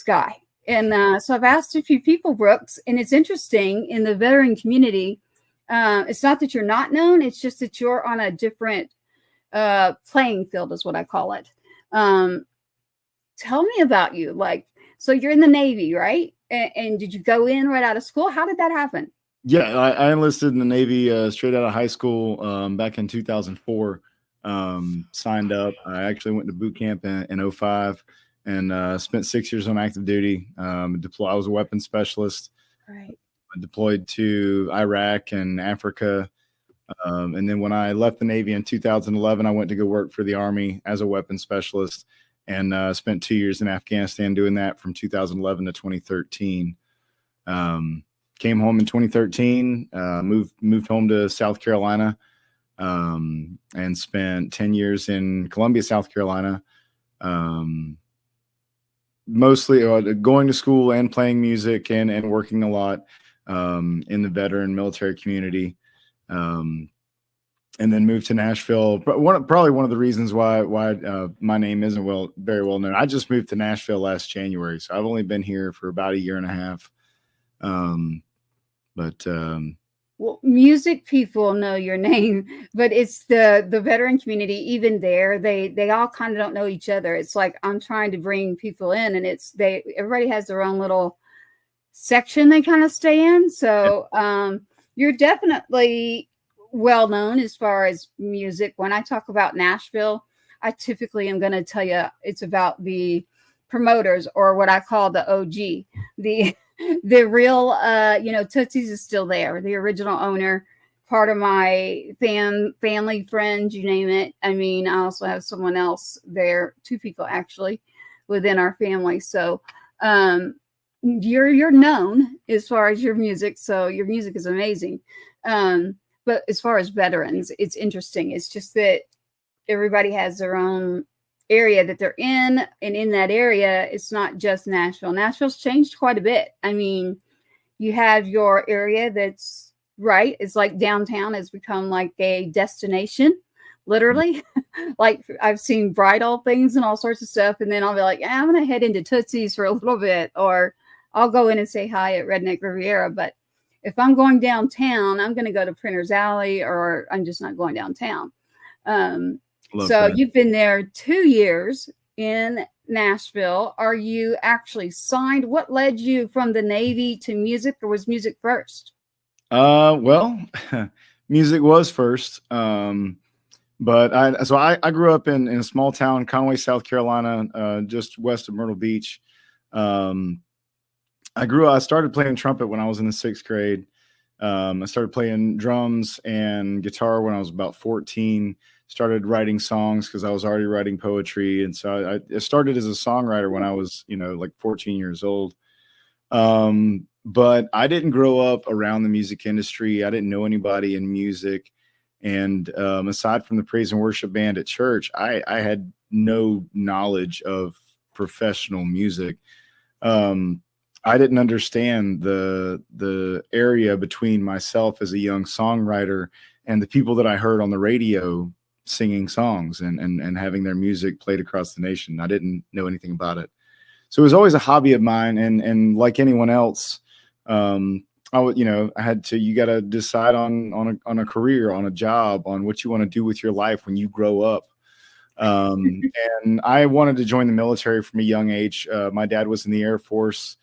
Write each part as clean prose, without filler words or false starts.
guy. And so I've asked a few people, Brooks, and it's interesting in the veteran community. It's not that you're not known. It's just that you're on a different playing field is what I call it. Tell me about you. Like, so you're in the Navy, right? And did you go in right out of school? How did that happen? Yeah, I enlisted in the Navy straight out of high school back in 2004. Signed up. I actually went to boot camp in 05 and spent 6 years on active duty. I was a weapons specialist. Right. I deployed to Iraq and Africa. And then when I left the Navy in 2011, I went to go work for the Army as a weapons specialist and spent 2 years in Afghanistan doing that from 2011 to 2013. Came home in 2013, moved home to South Carolina, and spent 10 years in Columbia, South Carolina, mostly going to school and playing music and working a lot in the veteran military community. And then moved to Nashville. Probably one of the reasons why my name isn't very well known. I just moved to Nashville last January, so I've only been here for about a year and a half. Well, music people know your name, but it's the veteran community. Even there, they all kind of don't know each other. It's like I'm trying to bring people in, and everybody has their own little section they kind of stay in. So you're definitely well known as far as music. When I talk about Nashville, I typically am going to tell you it's about the promoters, or what I call the OG, the real, Tootsie's is still there. The original owner, part of my family, friends, you name it. I mean, I also have someone else there, 2 people actually within our family. So, you're known as far as your music. So your music is amazing. But as far as veterans, it's interesting. It's just that everybody has their own area that they're in, and in that area, it's not just Nashville. Nashville's changed quite a bit. I mean, you have your area that's right. It's like downtown has become like a destination, literally. Like I've seen bridal things and all sorts of stuff, and then I'll be like, I'm gonna head into Tootsie's for a little bit, or I'll go in and say hi at Redneck Riviera. But if I'm going downtown, I'm going to go to Printer's Alley, or I'm just not going downtown. You've been there 2 years in Nashville. Are you actually signed? What led you from the Navy to music, or was music first? Music was first. But I grew up in a small town, Conway, South Carolina, just west of Myrtle Beach. I started playing trumpet when I was in the 6th grade. I started playing drums and guitar when I was about 14. Started writing songs because I was already writing poetry. And so I started as a songwriter when I was, like 14 years old. But I didn't grow up around the music industry. I didn't know anybody in music. And aside from the praise and worship band at church, I had no knowledge of professional music. I didn't understand the area between myself as a young songwriter and the people that I heard on the radio singing songs and having their music played across the nation. I didn't know anything about it. So it was always a hobby of mine. And like anyone else, you got to decide on a career, on a job, on what you want to do with your life when you grow up. And I wanted to join the military from a young age. My dad was in the Air Force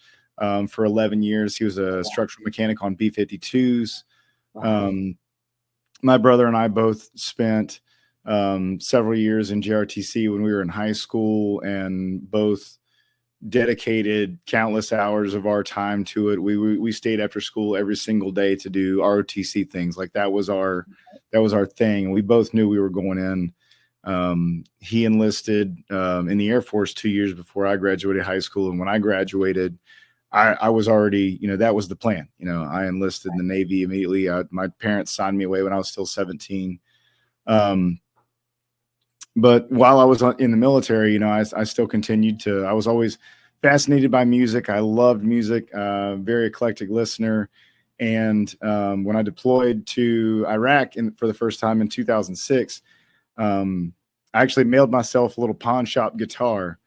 for 11 years. He was a structural mechanic on B-52s. My brother and I both spent several years in JRTC when we were in high school, and both dedicated countless hours of our time to it. We stayed after school every single day to do ROTC things. Like that was our thing. We both knew we were going in. He enlisted in the Air Force 2 years before I graduated high school. And when I graduated, I was already, that was the plan. I enlisted in the Navy immediately. My parents signed me away when I was still 17. But while I was in the military, I still continued I was always fascinated by music. I loved music, very eclectic listener. And when I deployed to Iraq for the first time in 2006, I actually mailed myself a little pawn shop guitar.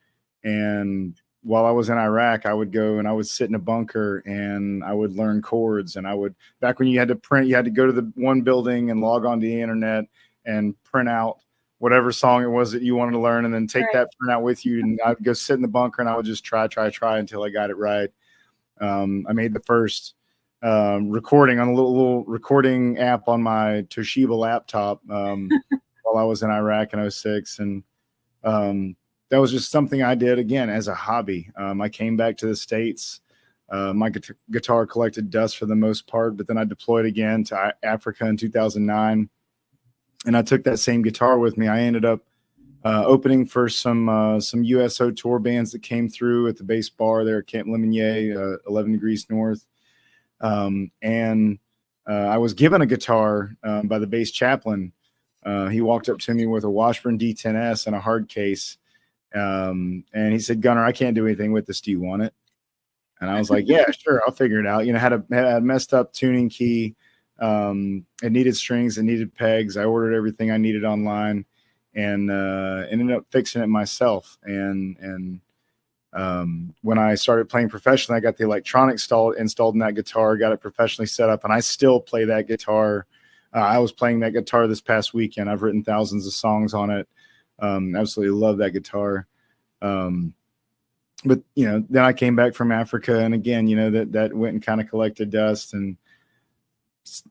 And while I was in Iraq, I would go and I would sit in a bunker and I would learn chords. And I would, back when you had to print, you had to go to the one building and log on to the internet and print out whatever song it was that you wanted to learn, and then take Right. that printout with you. And I'd go sit in the bunker and I would just try until I got it right. I made the first recording on a little recording app on my Toshiba laptop while I was in Iraq in 06. And that was just something I did, again, as a hobby. I came back to the States. My guitar collected dust for the most part, but then I deployed again to Africa in 2009. And I took that same guitar with me. I ended up opening for some USO tour bands that came through at the base bar there at Camp Lemonnier, 11 Degrees North. And I was given a guitar by the bass chaplain. He walked up to me with a Washburn D10S and a hard case. And he said, "Gunnar, I can't do anything with this. Do you want it?" And I was like, "Yeah, sure. I'll figure it out." You know, had a messed up tuning key. It needed strings, it needed pegs. I ordered everything I needed online and ended up fixing it myself. And when I started playing professionally, I got the electronics installed in that guitar, got it professionally set up, and I still play that guitar. I was playing that guitar this past weekend. I've written thousands of songs on it. Absolutely love that guitar. But you know, then I came back from Africa, and again, you know, that went and kind of collected dust. And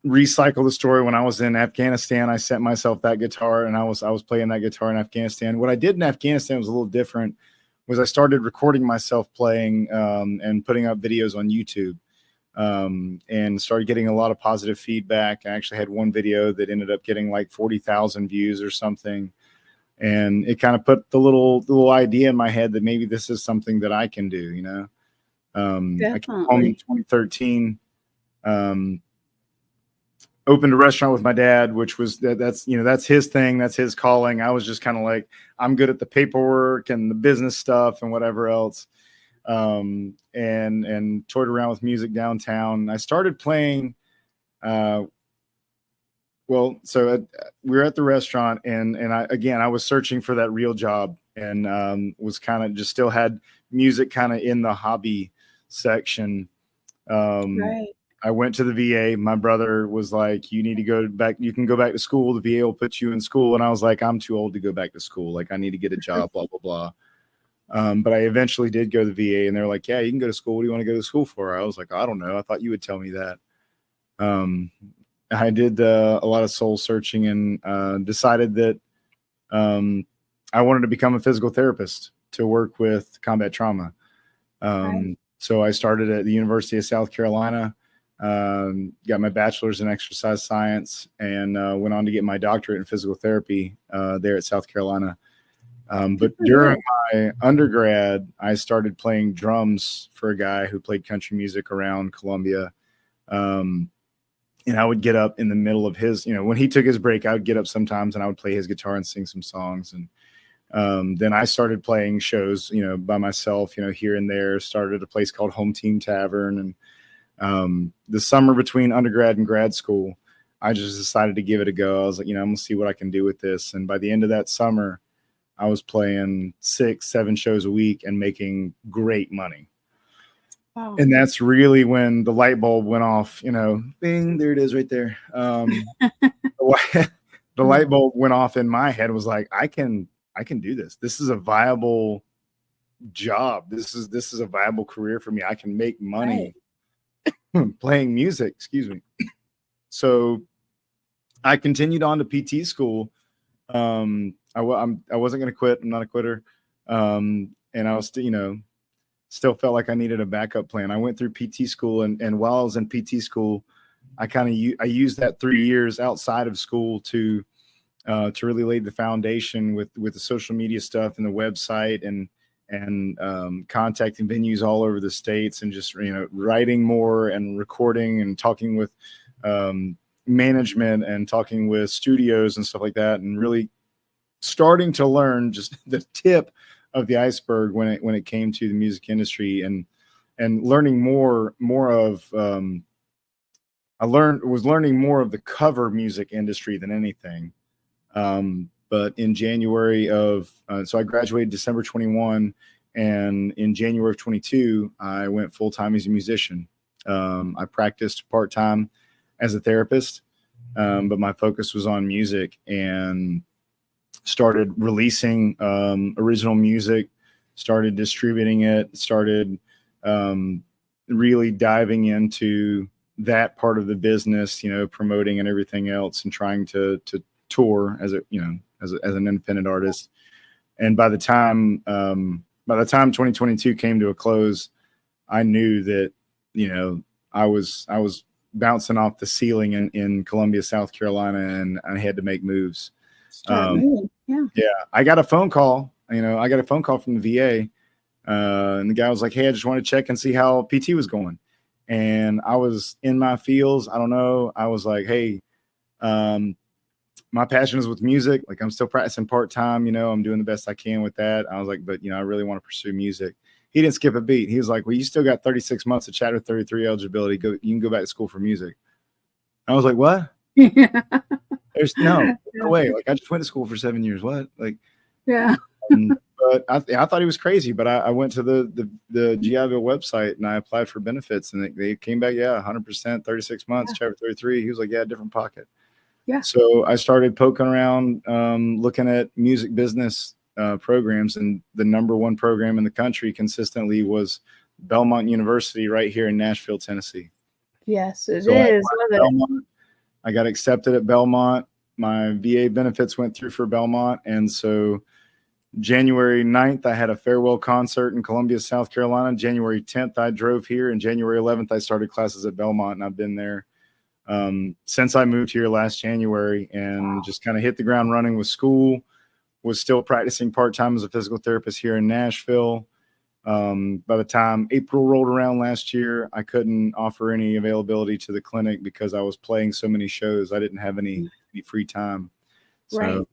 recycle the story. When I was in Afghanistan, I sent myself that guitar, and I was playing that guitar in Afghanistan. What I did in Afghanistan was a little different. Was I started recording myself playing and putting up videos on YouTube, and started getting a lot of positive feedback. I actually had one video that ended up getting like 40,000 views or something. And it kind of put the little idea in my head that maybe this is something that I can do, you know. I came home in 2013, opened a restaurant with my dad, which was that's his thing. That's his calling. I was just kind of like, I'm good at the paperwork and the business stuff and whatever else. And toyed around with music downtown. I started playing, so we were at the restaurant, and I was searching for that real job, and was kind of just still had music kind of in the hobby section. Right. I went to the VA. My brother was like, "You need to go back. You can go back to school. The VA will put you in school." And I was like, "I'm too old to go back to school. Like, I need to get a job, blah, blah, blah." But I eventually did go to the VA, and they're like, "Yeah, you can go to school. What do you want to go to school for?" I was like, "I don't know. I thought you would tell me that." I did a lot of soul searching, and decided that I wanted to become a physical therapist to work with combat trauma. Right. So I started at the University of South Carolina, got my bachelor's in exercise science, and went on to get my doctorate in physical therapy there at South Carolina. But during my undergrad, I started playing drums for a guy who played country music around Columbia. And I would get up in the middle of his, you know, when he took his break, I would get up sometimes and I would play his guitar and sing some songs. And then I started playing shows, you know, by myself, you know, here and there. Started a place called Home Team Tavern. And the summer between undergrad and grad school, I just decided to give it a go. I was like, you know, I'm gonna see what I can do with this. And by the end of that summer, I was playing 6-7 shows a week and making great money. Wow. And that's really when the light bulb went off, you know, bing, there it is right there. The light bulb went off in my head. Was like, I can do this. This is a viable job. This is a viable career for me. I can make money playing music. Excuse me. So I continued on to PT school. I wasn't going to quit. I'm not a quitter. And I was, still felt like I needed a backup plan. I went through PT school, and while I was in PT school, I used that 3 years outside of school to really lay the foundation with the social media stuff and the website and contacting venues all over the States, and just, writing more and recording and talking with management and talking with studios and stuff like that, and really starting to learn just the tip of the iceberg when it came to the music industry, and learning more of was learning more of the cover music industry than anything. But in January of so I graduated December 21, And in January of 22, I went full-time as a musician. I practiced part-time as a therapist, but my focus was on music, and started releasing original music, started distributing it, started really diving into that part of the business, you know, promoting and everything else, and trying to tour as a, you know, as an independent artist. And by the time 2022 came to a close, I knew that, you know, I was bouncing off the ceiling in Columbia, South Carolina, and I had to make moves. Yeah. I got a phone call, you know, from the VA, and the guy was like, "Hey, I just want to check and see how PT was going." And I was in my feels. I don't know. I was like, "Hey, my passion is with music. Like, I'm still practicing part-time, you know, I'm doing the best I can with that." I was like, "But, you know, I really want to pursue music." He didn't skip a beat. He was like, "Well, you still got 36 months of Chapter 33 eligibility. You can go back to school for music." I was like, "What?" There's no way. Like, I just went to school for 7 years. What? Like, yeah. But I thought he was crazy. But I went to the GIVille website and I applied for benefits, and they came back, 100%, 36 months, Chapter 33. He was like, "Yeah, different pocket." Yeah. So I started poking around, looking at music business programs, and the #1 program in the country consistently was Belmont University right here in Nashville, Tennessee. Yes, it So is. I got accepted at Belmont. My VA benefits went through for Belmont. And so January 9th, I had a farewell concert in Columbia, South Carolina. January 10th, I drove here. And January 11th, I started classes at Belmont. And I've been there since I moved here last January, and just kind of hit the ground running with school. Was still practicing part-time as a physical therapist here in Nashville. By the time April rolled around last year, I couldn't offer any availability to the clinic because I was playing so many shows. I didn't have any free time. Right.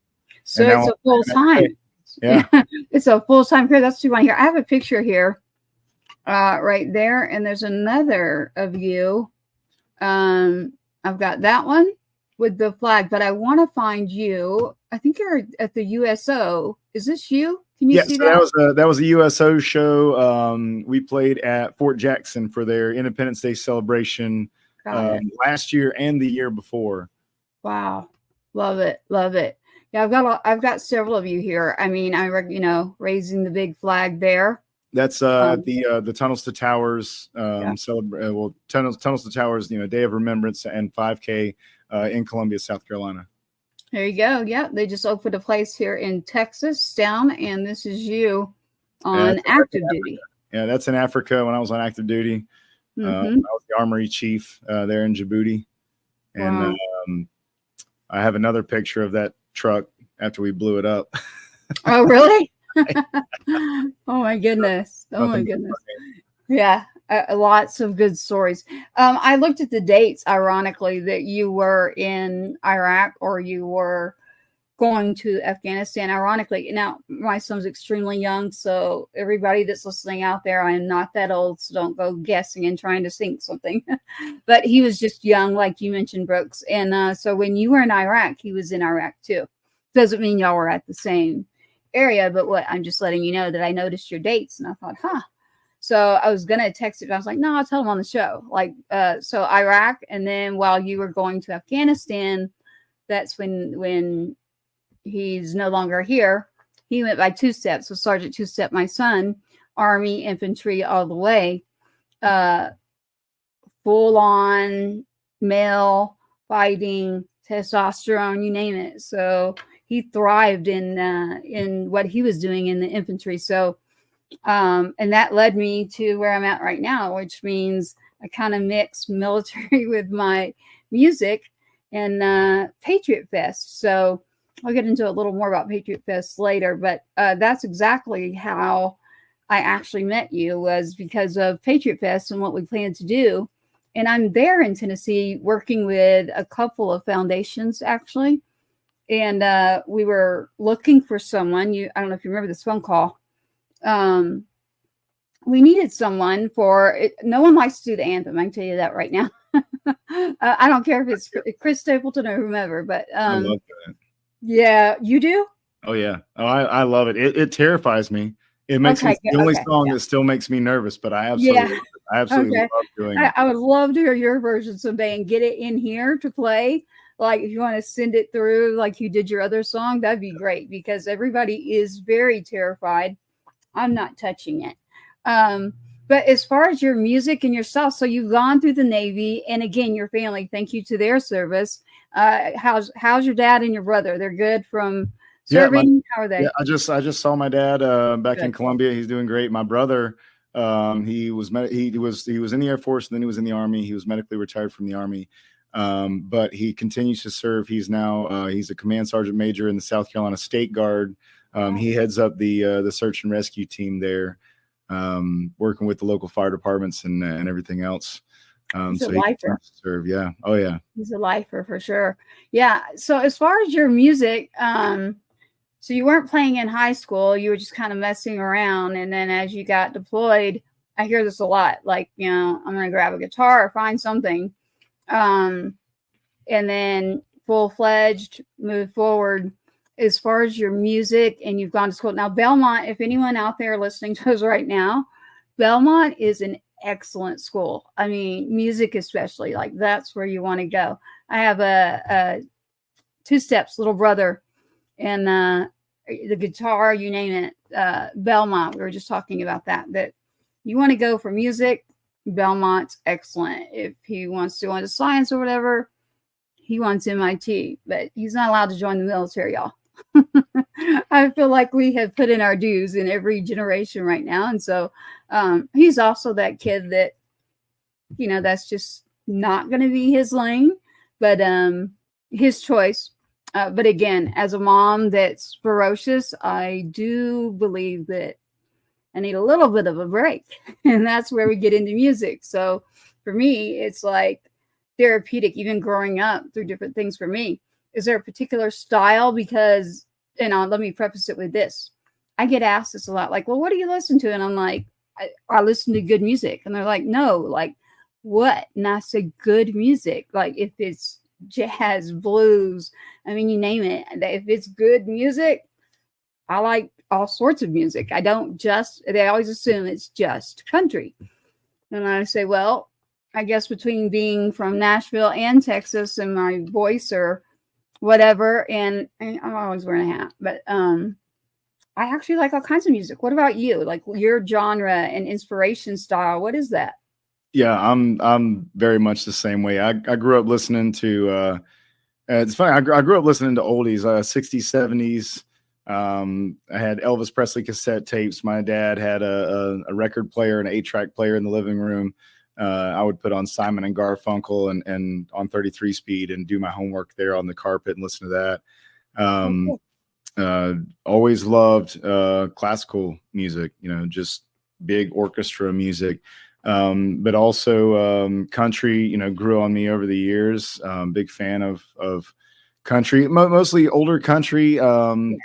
So it's a full time. Yeah. It's a full-time career. That's what you want to hear. I have a picture here right there. And there's another of you. I've got that one with the flag, but I want to find you. I think you're at the USO. Is this you? Can you see that? That was a USO show. We played at Fort Jackson for their Independence Day celebration last year and the year before. Wow, love it, love it. Yeah, I've got several of you here. I mean, raising the big flag there. That's the Tunnels to Towers Tunnels to Towers, Day of Remembrance and 5K in Columbia, South Carolina. There you go. Yeah, they just opened a place here in Texas down, and this is you on active duty. Yeah, that's in Africa when I was on active duty. I was the armory chief there in Djibouti. And I have another picture of that truck after we blew it up. Oh, really? Oh my goodness. Oh my goodness. Yeah. Lots of good stories. I looked at the dates, ironically, that you were in Iraq or you were going to Afghanistan. Ironically, now my son's extremely young, so everybody that's listening out there, I'm not that old, so don't go guessing and trying to think something. But he was just young, like you mentioned, Brooks. And so when you were in Iraq, he was in Iraq too. Doesn't mean y'all were at the same area, but I'm just letting you know that I noticed your dates and I thought, So I was going to text it, but I was like, no, I'll tell him on the show. So Iraq. And then while you were going to Afghanistan, that's when he's no longer here. He went by 2-step. So Sergeant 2-step, my son, Army infantry all the way, full on male fighting, testosterone, you name it. So he thrived in what he was doing in the infantry. So, and that led me to where I'm at right now, which means I kind of mix military with my music and Patriot Fest. So I'll get into a little more about Patriot Fest later, but that's exactly how I actually met you, was because of Patriot Fest and what we planned to do. And I'm there in Tennessee working with a couple of foundations, actually. And we were looking for someone. I don't know if you remember this phone call. We needed someone for it. No one likes to do the anthem. I can tell you that right now. I don't care if it's Chris Stapleton or whomever, but I love that. Yeah, you do? Oh yeah. Oh, I love it. It terrifies me. It makes me Okay, the only okay, song yeah. that still makes me nervous, but Yeah, I absolutely okay. love doing it. I would love to hear your version someday and get it in here to play. Like if you want to send it through like you did your other song, that'd be great because everybody is very terrified. I'm not touching it. Um, but as far as your music and yourself, so you've gone through the Navy, and again, your family, thank you to their service. How's your dad and your brother? They're good from Yeah, serving. How are yeah, they? I just saw my dad back in Good. Columbia. He's doing great. My brother, he was he was in the Air Force, and then he was in the Army. He was medically retired from the Army, but he continues to serve. He's now he's a command sergeant major in the South Carolina State Guard. He heads up the search and rescue team there, working with the local fire departments and everything else. He's a So he lifer. continues to serve. Yeah. Oh yeah. He's a lifer for sure. Yeah. So as far as your music, so you weren't playing in high school, you were just kind of messing around. And then as you got deployed, I hear this a lot, like, you know, I'm going to grab a guitar or find something. And then full-fledged move forward as far as your music and you've gone to school. Now, Belmont, if anyone out there listening to us right now, Belmont is an excellent school. I mean, music especially, like that's where you want to go. I have a Two Steps little brother and the guitar, you name it, Belmont. We were just talking about that you want to go for music, Belmont's excellent. If he wants to go into science or whatever, he wants MIT, but he's not allowed to join the military, y'all. I feel like we have put in our dues in every generation right now. And so he's also that kid that, you know, that's just not going to be his lane, but his choice. But again, as a mom that's ferocious, I do believe that I need a little bit of a break. And that's where we get into music. So for me, it's like therapeutic, even growing up through different things for me. Is there a particular style? Because, and let me preface it with this. I get asked this a lot, like, well, what do you listen to? And I'm like, I listen to good music. And they're like, no, like what? And I say good music. Like if it's jazz, blues, I mean, you name it. If it's good music, I like all sorts of music. I don't just, they always assume it's just country. And I say, well, I guess between being from Nashville and Texas and my voice or whatever, and I'm always wearing a hat, but I actually like all kinds of music. What about you? Like your genre and inspiration style, what is that? Yeah, I'm very much the same way. I grew up listening to it's funny. I grew up listening to oldies, 60s, 70s. I had Elvis Presley cassette tapes. My dad had a record player and an 8-track player in the living room. I would put on Simon and Garfunkel and on 33 speed and do my homework there on the carpet and listen to that. Always loved classical music, you know, just big orchestra music. But also country, you know, grew on me over the years. Big fan of country, mostly older country. You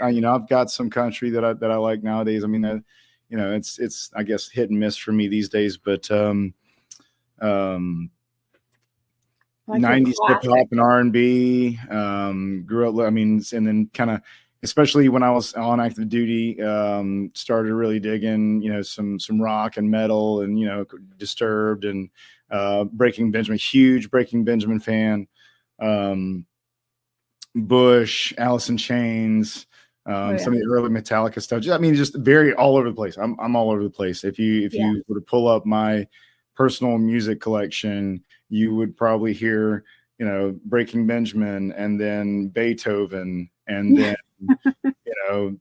know, I've got some country that I like nowadays. I mean, you know, it's I guess hit and miss for me these days, but Like 90s hip hop and R&B. Grew up, I mean, and then kind of, especially when I was on active duty, started really digging, you know, some rock and metal and, you know, Disturbed and Breaking Benjamin, huge Breaking Benjamin fan. Bush, Alice in Chains, some of the early Metallica stuff. I mean, just very all over the place. I'm all over the place. If you were to pull up my personal music collection, you would probably hear, you know, Breaking Benjamin and then Beethoven and then you know,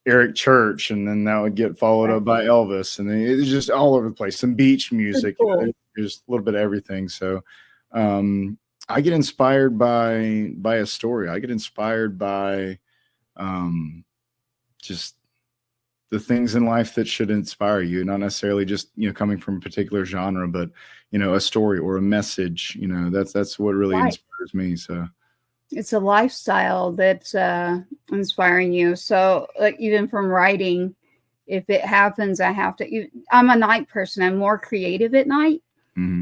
Eric Church, and then that would get followed up by Elvis, and then it's just all over the place. Some beach music, you know, just a little bit of everything. So I get inspired by a story. I get inspired by just the things in life that should inspire you, not necessarily just, you know, coming from a particular genre, but, you know, a story or a message. You know, that's what really inspires me. So it's a lifestyle that's inspiring you. So like even from writing, if it happens, I'm a night person. I'm more creative at night.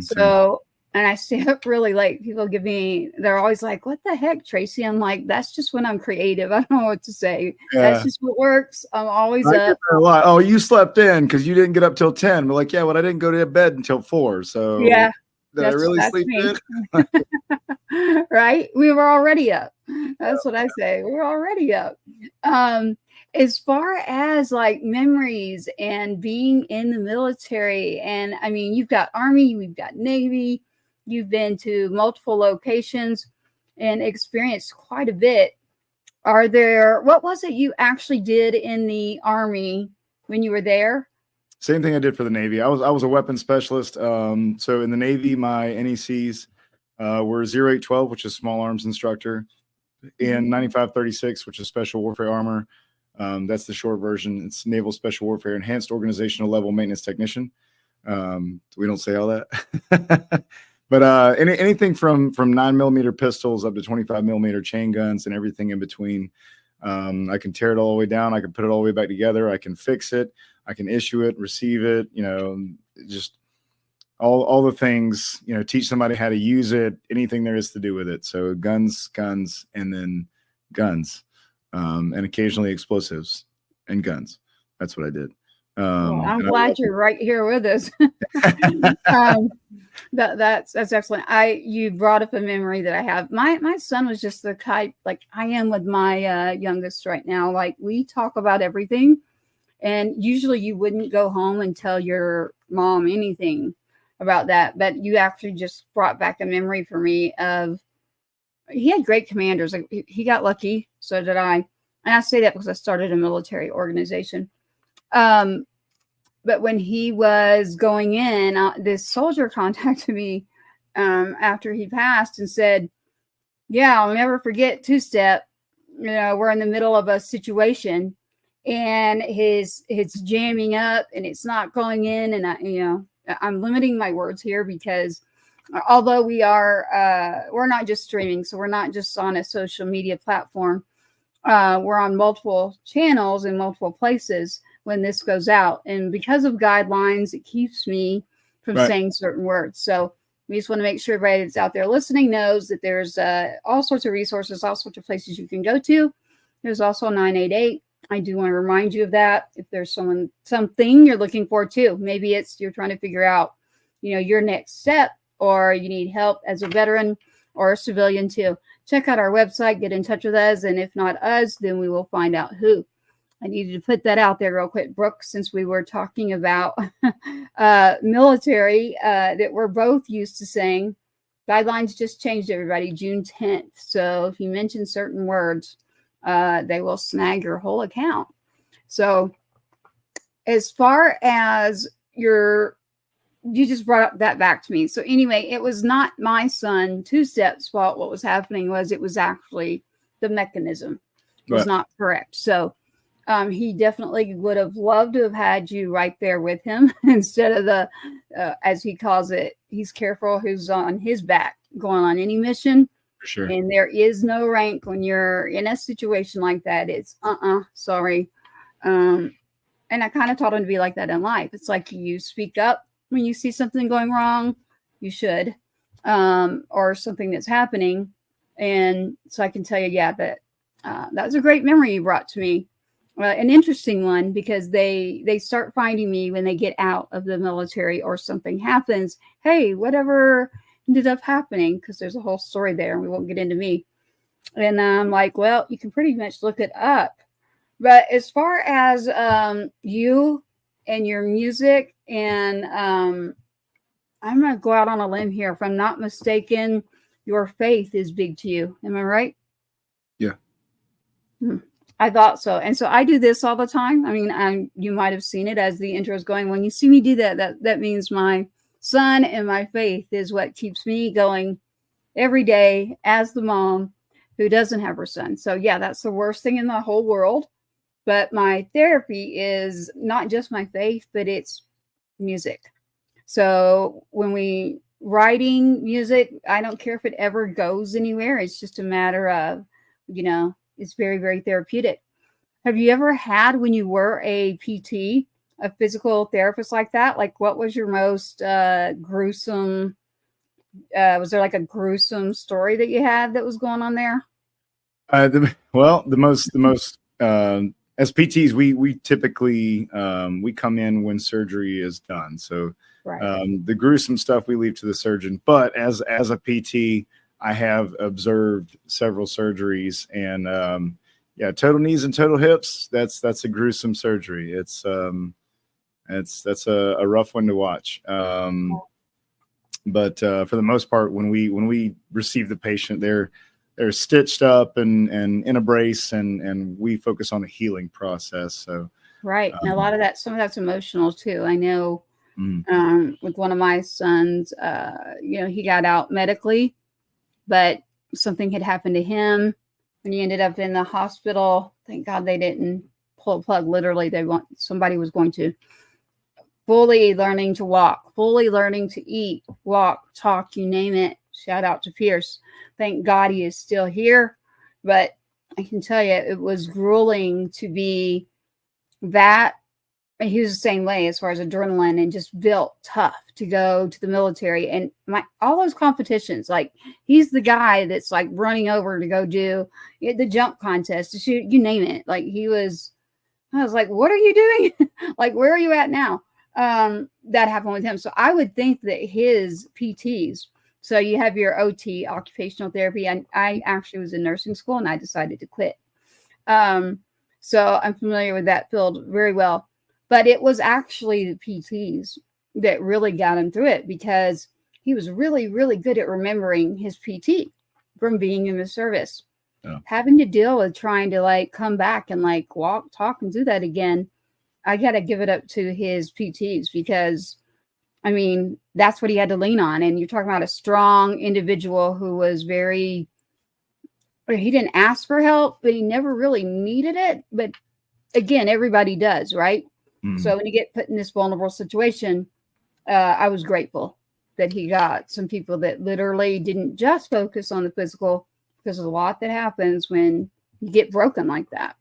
So and I stay up really late. People they're always like, what the heck, Tracy? I'm like, that's just when I'm creative. I don't know what to say. Yeah. That's just what works. I'm always I get up. that a lot. Oh, you slept in because you didn't get up till 10. We're like, yeah, well, I didn't go to bed until 4. So Yeah, did I really that's sleep me. in? Right? We were already up. That's what I say. We're already up. As far as like memories and being in the military, and I mean, you've got Army, we've got Navy, you've been to multiple locations and experienced quite a bit. What was it you actually did in the Army when you were there? Same thing I did for the Navy. I was a weapons specialist. So in the Navy, my NECs were 0812, which is small arms instructor, and 9536, which is special warfare armor. That's the short version. It's Naval Special Warfare Enhanced Organizational Level Maintenance Technician. We don't say all that. But anything from 9mm pistols up to 25mm chain guns and everything in between. I can tear it all the way down. I can put it all the way back together. I can fix it. I can issue it, receive it, just all the things, teach somebody how to use it, anything there is to do with it. So guns, and then guns, and occasionally explosives and guns. That's what I did. Well, I'm glad you're right here with us. That's excellent. You brought up a memory that I have. My son was just the type like I am with my youngest right now. Like we talk about everything, and usually you wouldn't go home and tell your mom anything about that. But you actually just brought back a memory for me of he had great commanders. Like he got lucky, so did I. And I say that because I started a military organization. But when he was going in, this soldier contacted me after he passed and said, yeah, I'll never forget two-step. We're in the middle of a situation and it's jamming up and it's not going in. And I'm limiting my words here because although we're not just streaming, so we're not just on a social media platform. We're on multiple channels in multiple places when this goes out. And because of guidelines, it keeps me from saying certain words. So we just want to make sure everybody that's out there listening knows that there's all sorts of resources, all sorts of places you can go to. There's also 988. I do want to remind you of that. If there's something you're looking for too, maybe you're trying to figure out, your next step, or you need help as a veteran or a civilian too. Check out our website, get in touch with us. And if not us, then we will find out who. I needed to put that out there real quick, Brooke, since we were talking about military that we're both used to saying. Guidelines just changed, everybody, June 10th. So if you mention certain words, they will snag your whole account. So as far as you just brought that back to me. So anyway, it was not my son, two-step's fault. What was happening it was actually the mechanism was not correct. So he definitely would have loved to have had you right there with him instead of the, as he calls it, he's careful who's on his back going on any mission. For sure. And there is no rank when you're in a situation like that. It's sorry. And I kind of taught him to be like that in life. It's like you speak up when you see something going wrong, you should, or something that's happening. And so I can tell you, that was a great memory you brought to me. An interesting one, because they start finding me when they get out of the military or something happens. Hey, whatever ended up happening, because there's a whole story there and we won't get into me. And I'm like, well, you can pretty much look it up. But as far as you and your music, and I'm going to go out on a limb here. If I'm not mistaken, your faith is big to you. Am I right? Yeah. I thought so. And so I do this all the time. I mean, you might have seen it as the intro is going. When you see me do that means my son and my faith is what keeps me going every day as the mom who doesn't have her son. So yeah, that's the worst thing in the whole world. But my therapy is not just my faith, but it's music. So when we writing music, I don't care if it ever goes anywhere. It's just a matter of, it's very, very therapeutic. Have you ever had, when you were a PT, a physical therapist like that? Like, what was your most gruesome Was there like a gruesome story that you had that was going on there? The most as PTs, we typically we come in when surgery is done. So Right. the gruesome stuff we leave to the surgeon. But as a PT, I have observed several surgeries, and yeah, total knees and total hips. That's a gruesome surgery. That's a rough one to watch. But for the most part, when we receive the patient, they're stitched up and in a brace, and we focus on the healing process. So Right. And a lot of that, some of that's emotional too. I know with one of my sons, he got out medically, but something had happened to him when he ended up in the hospital. Thank God they didn't pull a plug. Literally, somebody was going to fully learning to walk, fully learning to eat, walk, talk, you name it. Shout out to Pierce. Thank God he is still here. But I can tell you, it was grueling to be that. He was the same way as far as adrenaline, and just built tough to go to the military. And all those competitions, like he's the guy that's like running over to go do the jump contest, to shoot, you name it. Like I was like, what are you doing? Like, where are you at now? That happened with him. So I would think that his PTs, so you have your OT, occupational therapy. I actually was in nursing school and I decided to quit. So I'm familiar with that field very well, but it was actually the PTs that really got him through it, because he was really, really good at remembering his PT from being in the service. Yeah. Having to deal with trying to like come back and like walk, talk, and do that again. I got to give it up to his PTs, because I mean, that's what he had to lean on. And you're talking about a strong individual who was he didn't ask for help, but he never really needed it. But again, everybody does, right? So when you get put in this vulnerable situation, I was grateful that he got some people that literally didn't just focus on the physical, because there's a lot that happens when you get broken like that.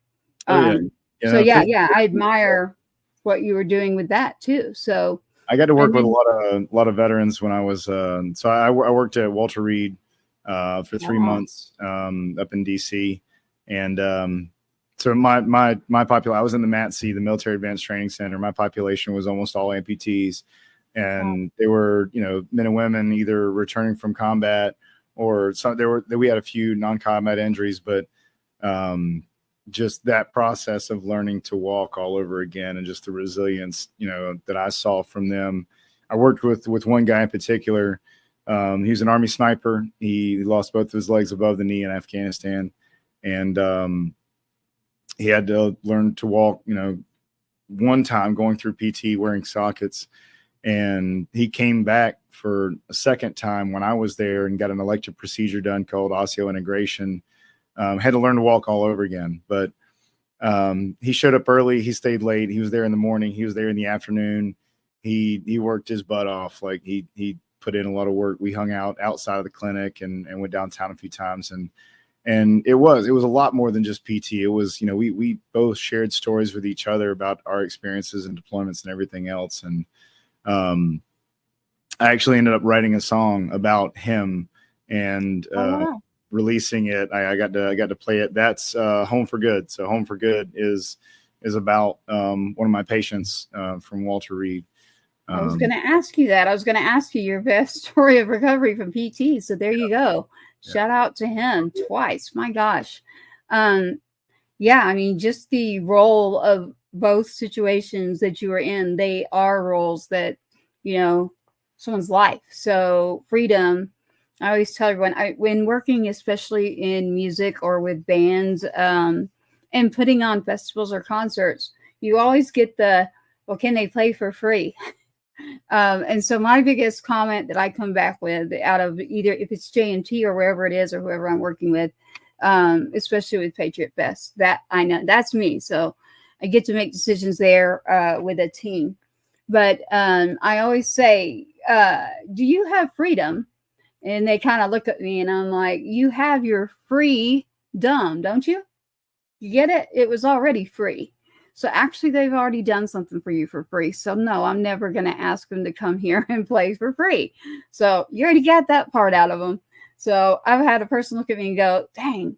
I admire what you were doing with that too. So I got to work with a lot of veterans when I was. So I worked at Walter Reed for 3 months up in DC, and so my population. I was in the MATC, the Military Advanced Training Center. My population was almost all amputees, and they were men and women either returning from combat, or we had a few non-combat injuries, but just that process of learning to walk all over again, and just the resilience, that I saw from them. I worked with one guy in particular. He was an Army sniper. He lost both of his legs above the knee in Afghanistan. And he had to learn to walk, one time going through PT wearing sockets. And he came back for a second time when I was there and got an elective procedure done called osseointegration. Had to learn to walk all over again. But he showed up early. He stayed late. He was there in the morning. He was there in the afternoon. He worked his butt off. Like he put in a lot of work. We hung out outside of the clinic and went downtown a few times. And it was a lot more than just PT. It was, we both shared stories with each other about our experiences and deployments and everything else. And I actually ended up writing a song about him and releasing it. I got to play it. That's Home for Good. So Home for Good is about one of my patients from Walter Reed. I was going to ask you that. I was going to ask you your best story of recovery from PT. So there you go. Shout out to him twice. My gosh. I mean, just the role of both situations that you were in, they are roles that, someone's life. So freedom. I always tell everyone, when working, especially in music or with bands, and putting on festivals or concerts, you always get can they play for free? And so my biggest comment that I come back with out of either if it's J&T or wherever it is or whoever I'm working with, especially with Patriot Fest, that I know that's me. So I get to make decisions there with a team. But I always say, do you have freedom? And they kind of look at me and I'm like, you have your freedom, don't you? You get it? It was already free. So actually, they've already done something for you for free. So no, I'm never going to ask them to come here and play for free. So you already got that part out of them. So I've had a person look at me and go, dang,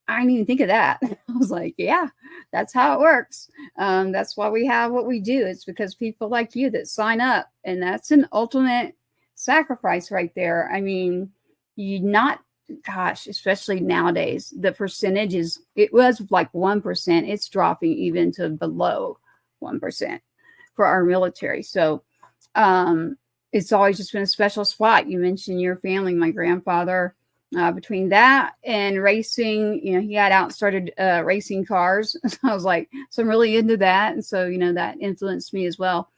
I didn't even think of that. I was like, yeah, that's how it works. That's why we have what we do. It's because people like you that sign up, and that's an ultimate sacrifice right there. I mean, you not, gosh, especially nowadays, the percentage is, it was like 1%. It's dropping even to below 1% for our military. So it's always just been a special spot. You mentioned your family, my grandfather. Between that and racing, you know, he got out and started racing cars. So I was like, so I'm really into that. And so, you know, that influenced me as well,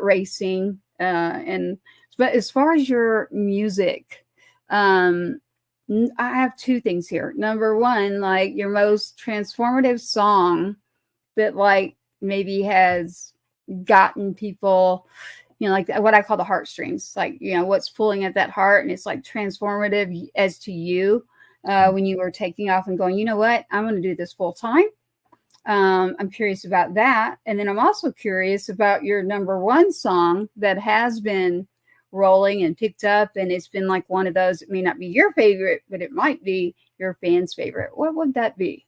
racing. But as far as your music, I have two things here. Number one, like your most transformative song that like maybe has gotten people, you know, like what I call the heartstrings, like, you know, what's pulling at that heart, and it's like transformative as to you when you were taking off and going, you know what, I'm going to do this full time. I'm curious about that. And then I'm also curious about your number one song that has been rolling and picked up, and it's been like one of those, it may not be your favorite, but it might be your fans' favorite. What would that be?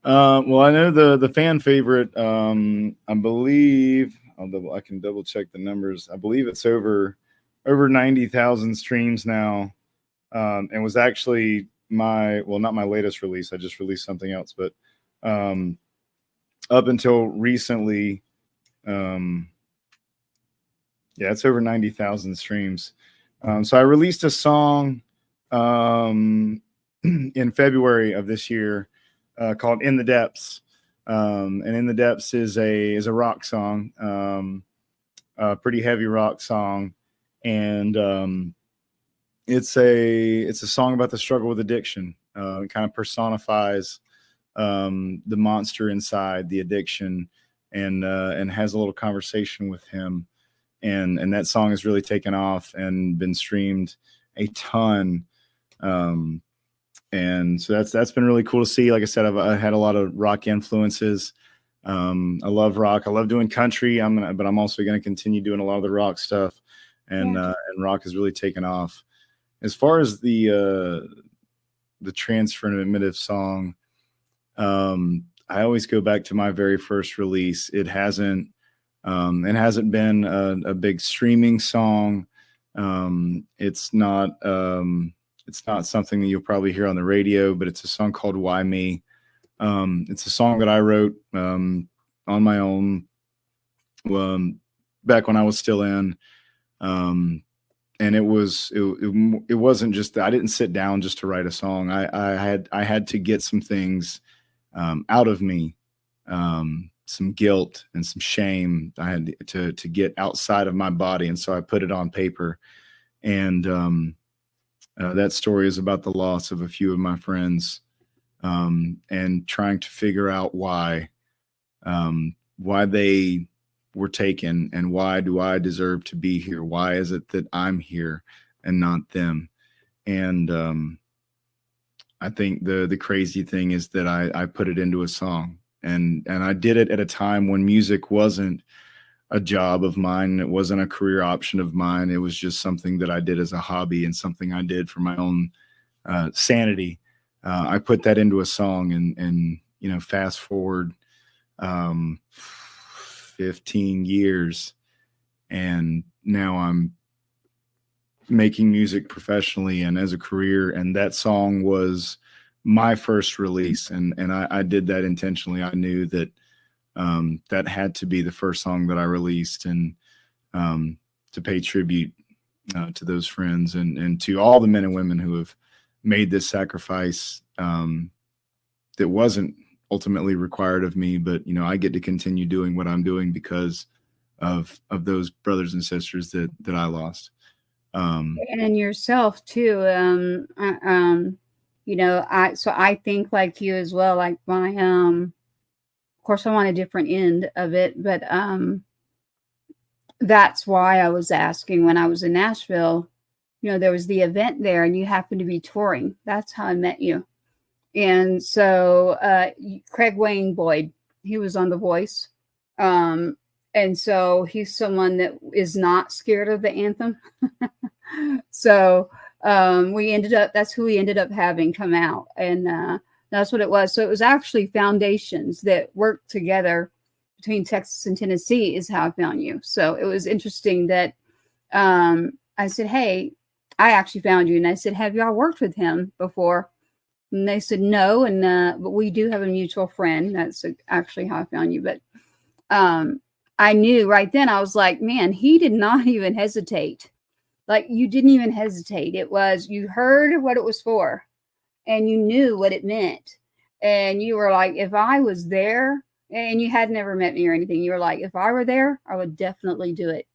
Well, I know the fan favorite, I believe, I can double check the numbers. I believe it's over 90,000 streams now. And was actually not my latest release. I just released something else, but up until recently, it's over 90,000 streams. So I released a song in February of this year called "In the Depths." And "In the Depths" is a rock song, a pretty heavy rock song, and it's a song about the struggle with addiction. It kind of personifies the monster inside, the addiction, and has a little conversation with him. And that song has really taken off and been streamed a ton. And so that's been really cool to see. Like I said, I had a lot of rock influences. I love rock. I love doing country. But I'm also going to continue doing a lot of the rock stuff, and rock has really taken off. As far as the transformative song, I always go back to my very first release. It hasn't been a big streaming song. It's not something that you'll probably hear on the radio, but it's a song called "Why Me." It's a song that I wrote on my own back when I was still in. And it wasn't just, I didn't sit down just to write a song. I had to get some things out of me, some guilt and some shame. I had to get outside of my body, and so I put it on paper. And that story is about the loss of a few of my friends, and trying to figure out why they were taken, and why do I deserve to be here? Why is it that I'm here and not them? And I think the crazy thing is that I put it into a song, and I did it at a time when music wasn't a job of mine. It wasn't a career option of mine. It was just something that I did as a hobby and something I did for my own sanity. I put that into a song, and you know, fast forward 15 years, and now I'm making music professionally and as a career. And that song was my first release, and I did that intentionally. I knew that that had to be the first song that I released, and to pay tribute to those friends and to all the men and women who have made this sacrifice that wasn't ultimately required of me, but you know, I get to continue doing what I'm doing because of those brothers and sisters that I lost. And yourself too. You know, I think like you as well. Like my, of course, I'm on a different end of it, but that's why I was asking when I was in Nashville. You know, there was the event there, and you happened to be touring. That's how I met you. And so Craig Wayne Boyd, he was on The Voice. And so he's someone that is not scared of the anthem. So that's who we ended up having come out. And that's what it was. So it was actually foundations that worked together between Texas and Tennessee is how I found you. So it was interesting that I said, hey, I actually found you. And I said, have y'all worked with him before? And they said, no. And but we do have a mutual friend. That's actually how I found you. But I knew right then, I was like, man, he did not even hesitate. Like, you didn't even hesitate. It was, you heard what it was for and you knew what it meant. And you were like, if I was there, and you had never met me or anything, you were like, if I were there, I would definitely do it.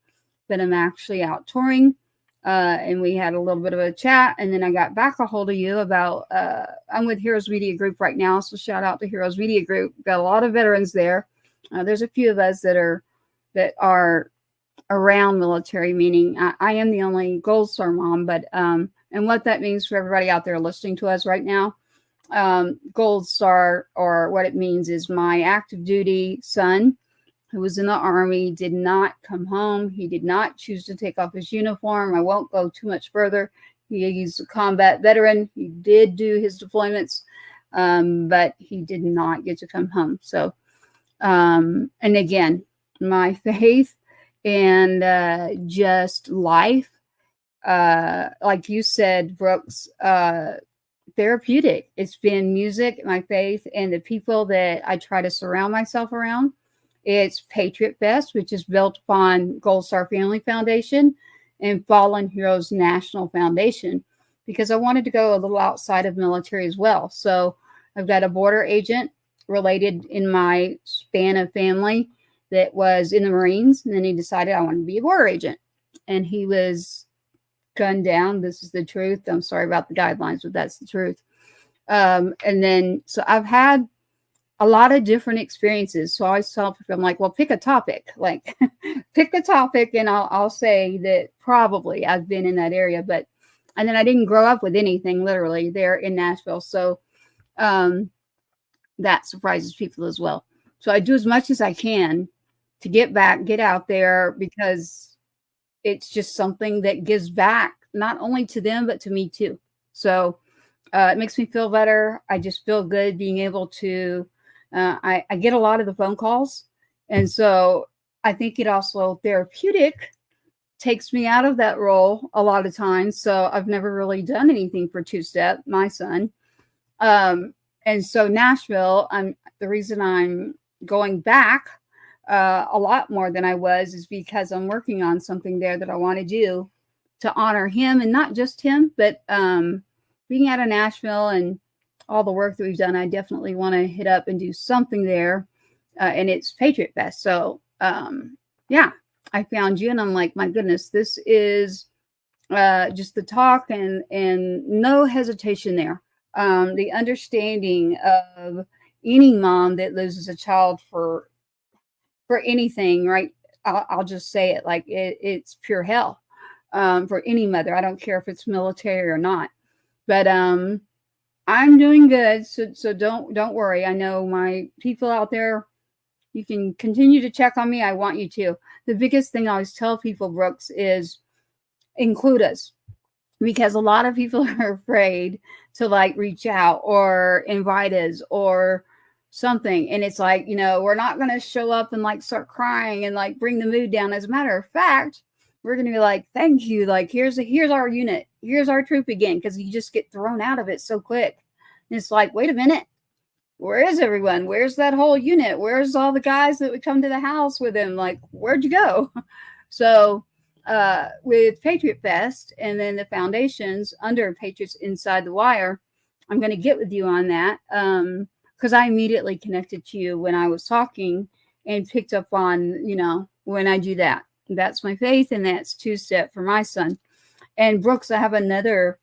But I'm actually out touring. And we had a little bit of a chat. And then I got back a hold of you about, I'm with Heroes Media Group right now. So shout out to Heroes Media Group. Got a lot of veterans there. There's a few of us that are around military, meaning I am the only Gold Star mom, but and what that means for everybody out there listening to us right now, Gold Star, or what it means is my active duty son who was in the Army did not come home. He did not choose to take off his uniform. I won't go too much further. He's a combat veteran. He did do his deployments, but he did not get to come home. So, and again, my faith and just life, like you said, Brooks, therapeutic. It's been music, my faith, and the people that I try to surround myself around. It's Patriot Fest, which is built upon Gold Star Family Foundation and Fallen Heroes National Foundation, because I wanted to go a little outside of military as well. So I've got a border agent related in my span of family that was in the Marines, and then he decided I wanted to be a border agent, and he was gunned down. This is the truth. I'm sorry about the guidelines, but that's the truth. And then, so I've had a lot of different experiences. So I always tell people, I'm like, well, pick a topic, like pick a topic. And I'll say that probably I've been in that area, but, and then I didn't grow up with anything literally there in Nashville. So that surprises people as well. So I do as much as I can to get out there, because it's just something that gives back, not only to them, but to me too. So it makes me feel better. I just feel good being able to, I get a lot of the phone calls. And so I think it also therapeutic takes me out of that role a lot of times. So I've never really done anything for Two-Step, my son. And so Nashville, the reason I'm going back a lot more than I was is because I'm working on something there that I want to do to honor him, and not just him, but being out of Nashville and all the work that we've done, I definitely want to hit up and do something there. And it's Patriot Fest. So yeah, I found you and I'm like, my goodness, this is just the talk and no hesitation there. The understanding of any mom that loses a child for anything, right? I'll just say it, like it's pure hell for any mother. I don't care if it's military or not, but I'm doing good. So don't worry. I know my people out there, you can continue to check on me. I want you to. The biggest thing I always tell people, Brooks, is include us, because a lot of people are afraid to like reach out or invite us or something. And it's like, we're not going to show up and like start crying and like bring the mood down. As a matter of fact, we're going to be like, thank you. Like, here's our unit. Here's our troop again. Because you just get thrown out of it so quick. And it's like, wait a minute. Where is everyone? Where's that whole unit? Where's all the guys that would come to the house with him? Like, where'd you go? So with Patriot Fest and then the foundations under Patriots Inside the Wire, I'm going to get with you on that. Because I immediately connected to you when I was talking and picked up on, when I do that. That's my faith, and that's Two-Step for my son. And Brooks, I have another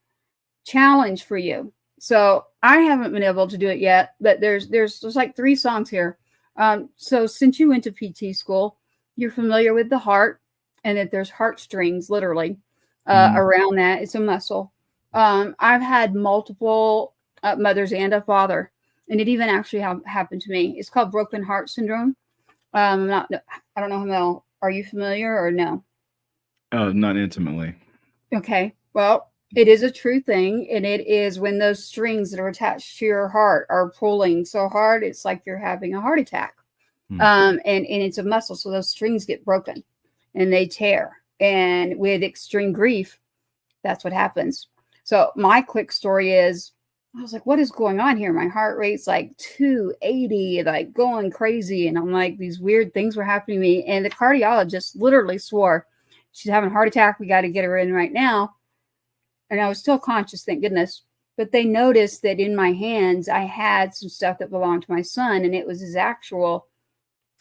challenge for you. So I haven't been able to do it yet, but there's like 3 songs here. So since you went to PT school, you're familiar with the heart, and that there's heartstrings literally around that. It's a muscle. I've had multiple mothers and a father, And it even actually happened to me. It's called broken heart syndrome. I don't know, Mel, are you familiar or no? Not intimately. Okay. Well, it is a true thing. And it is when those strings that are attached to your heart are pulling so hard, it's like you're having a heart attack. And it's a muscle. So those strings get broken and they tear. And with extreme grief, that's what happens. So my quick story is, I was like, what is going on here? My heart rate's like 280, like going crazy. And I'm like, these weird things were happening to me. And the cardiologist literally swore, she's having a heart attack. We got to get her in right now. And I was still conscious, thank goodness. But they noticed that in my hands, I had some stuff that belonged to my son. And it was his actual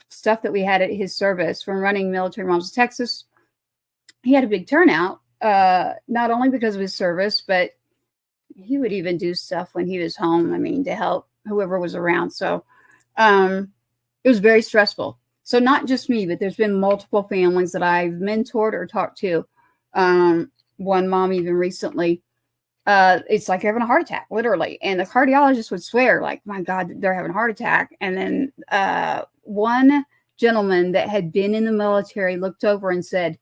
stuff that we had at his service from running Military Moms of Texas. He had a big turnout, not only because of his service, but he would even do stuff when he was home. I mean, to help whoever was around. So it was very stressful. So not just me, but there's been multiple families that I've mentored or talked to. One mom even recently, it's like having a heart attack, literally. And the cardiologist would swear, like, my God, they're having a heart attack. And then one gentleman that had been in the military looked over and said,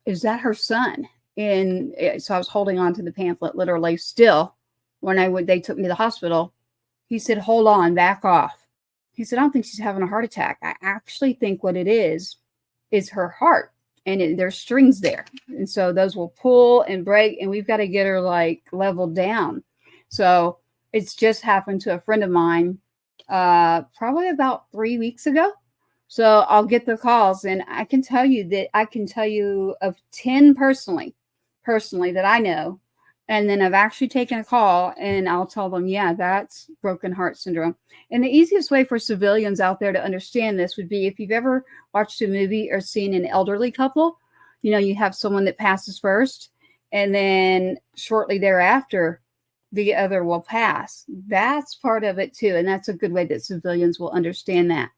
is that her son? And so I was holding on to the pamphlet, literally still. When they took me to the hospital, he said, hold on, back off. He said, I don't think she's having a heart attack. I actually think what it is her heart. And there's strings there. And so those will pull and break. And we've got to get her like leveled down. So it's just happened to a friend of mine probably about 3 weeks ago. So I'll get the calls. And I can tell you of 10 personally that I know. And then I've actually taken a call and I'll tell them, yeah, that's broken heart syndrome. And the easiest way for civilians out there to understand this would be if you've ever watched a movie or seen an elderly couple, you have someone that passes first and then shortly thereafter, the other will pass. That's part of it too. And that's a good way that civilians will understand that.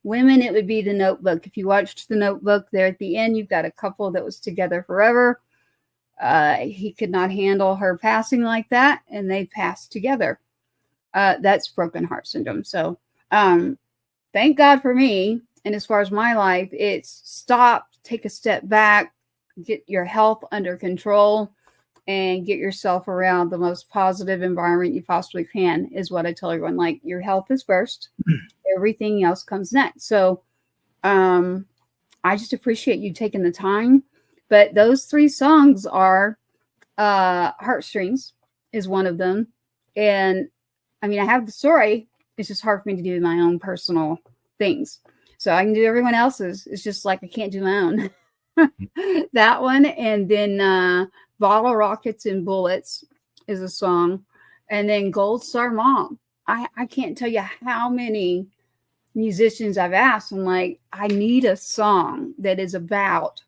Women, it would be The Notebook. If you watched The Notebook, there at the end, you've got a couple that was together forever. He could not handle her passing like that, and they passed together. That's broken heart syndrome. So thank God for me. And as far as my life, it's stop, take a step back, get your health under control, and get yourself around the most positive environment you possibly can, is what I tell everyone. Like, your health is first. Everything else comes next. So I just appreciate you taking the time. But those 3 songs are Heartstrings is one of them. And I mean, I have the story. It's just hard for me to do my own personal things. So I can do everyone else's. It's just like I can't do my own. That one. And then Bottle Rockets and Bullets is a song. And then Gold Star Mom. I can't tell you how many musicians I've asked. I'm like, I need a song that is about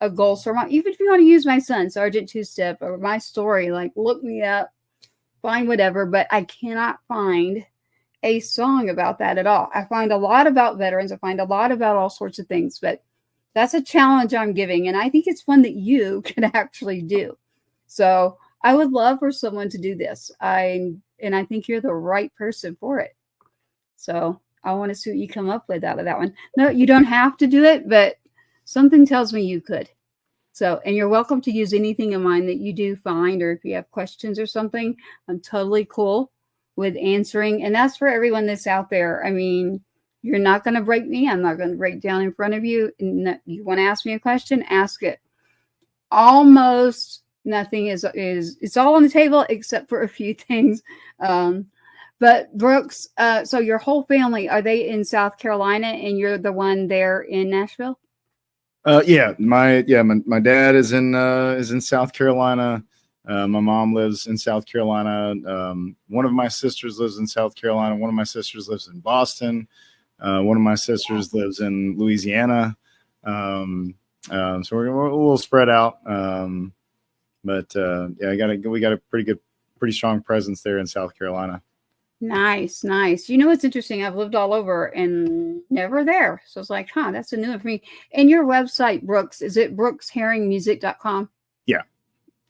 a Gold Star Mom. Even if you want to use my son, Sergeant Two Step, or my story, like, look me up, find whatever. But I cannot find a song about that at all. I find a lot about veterans. I find a lot about all sorts of things. But that's a challenge I'm giving. And I think it's one that you can actually do. So I would love for someone to do this. And I think you're the right person for it. So I want to see what you come up with out of that one. No, you don't have to do it, but something tells me you could. So, and you're welcome to use anything of mine that you do find, or if you have questions or something, I'm totally cool with answering. And that's for everyone that's out there. I mean, you're not going to break me. I'm not going to break down in front of you. And you want to ask me a question, ask it. Almost nothing is it's all on the table except for a few things. But Brooks, so your whole family, are they in South Carolina and you're the one there in Nashville? Yeah, my dad is in South Carolina. My mom lives in South Carolina. One of my sisters lives in South Carolina. One of my sisters lives in Boston. One of my sisters lives in Louisiana. So we're a little spread out. But yeah, we got a pretty strong presence there in South Carolina. Nice. You know what's interesting? I've lived all over and never there. So it's like, that's a new one for me. And your website, Brooks, is it brooksherringmusic.com? Yeah.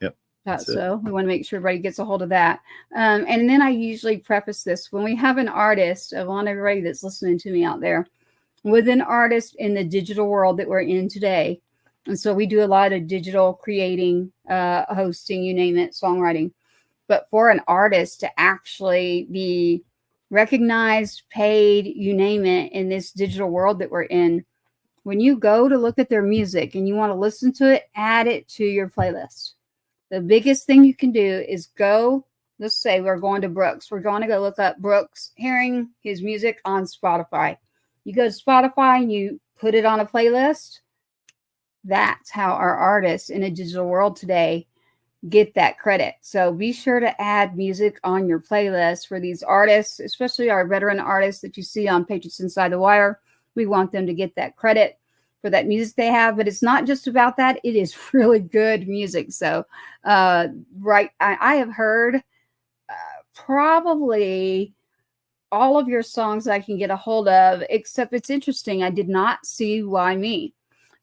Yep. So we want to make sure everybody gets a hold of that. And then I usually preface this when we have an artist. I want everybody that's listening to me out there with an artist in the digital world that we're in today. And so we do a lot of digital creating, hosting, you name it, songwriting. But for an artist to actually be recognized, paid, you name it, in this digital world that we're in, when you go to look at their music and you want to listen to it, add it to your playlist. The biggest thing you can do is go, let's say we're going to Brooks. We're going to go look up Brooks, hearing his music on Spotify. You go to Spotify and you put it on a playlist. That's how our artists in a digital world today get that credit. So be sure to add music on your playlist for these artists, especially our veteran artists that you see on Patriots Inside the Wire. We want them to get that credit for that music they have, but it's not just about that. It is really good music. So, I have heard probably all of your songs I can get a hold of, except it's interesting. I did not see Why Me.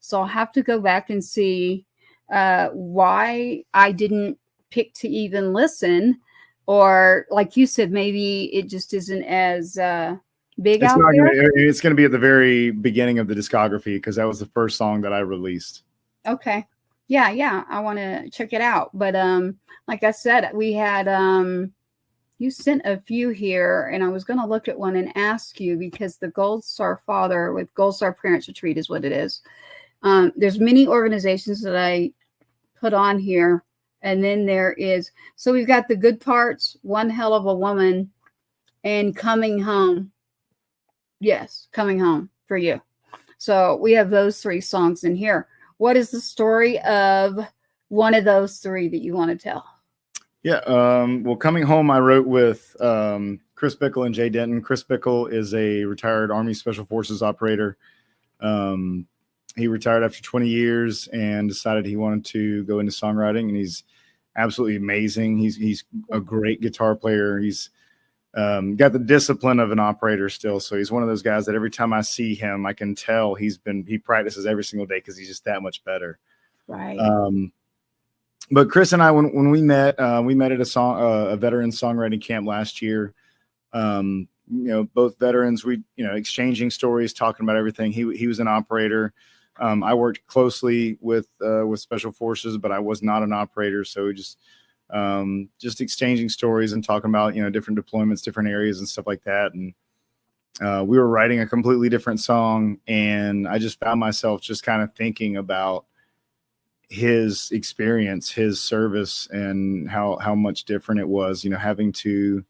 So I'll have to go back and see why I didn't pick to even listen, or like you said, maybe it just isn't as big out there. It's going to be at the very beginning of the discography because that was the first song that I released. Okay. Yeah. I want to check it out. But like I said, we had you sent a few here, and I was going to look at one and ask you, because the Gold Star Father with Gold Star Parents Retreat is what it is. There's many organizations that I put on here, and then there is, so we've got The Good Parts, One Hell of a Woman, and Coming Home. Yes, Coming Home for You. So we have those 3 songs in here. What is the story of one of those 3 that you want to tell? Yeah, well, Coming Home I wrote with Chris Bickle and Jay Denton. Chris Bickle is a retired Army Special Forces operator. He retired after 20 years and decided he wanted to go into songwriting, and he's absolutely amazing. He's a great guitar player. He's got the discipline of an operator still. So he's one of those guys that every time I see him, I can tell he practices every single day because he's just that much better. Right. But Chris and I, when we met at a veteran songwriting camp last year. Both veterans, we, exchanging stories, talking about everything. He was an operator. I worked closely with Special Forces, but I was not an operator. So just exchanging stories and talking about, different deployments, different areas and stuff like that. And we were writing a completely different song, and I just found myself just kind of thinking about his experience, his service, and how much different it was, having to,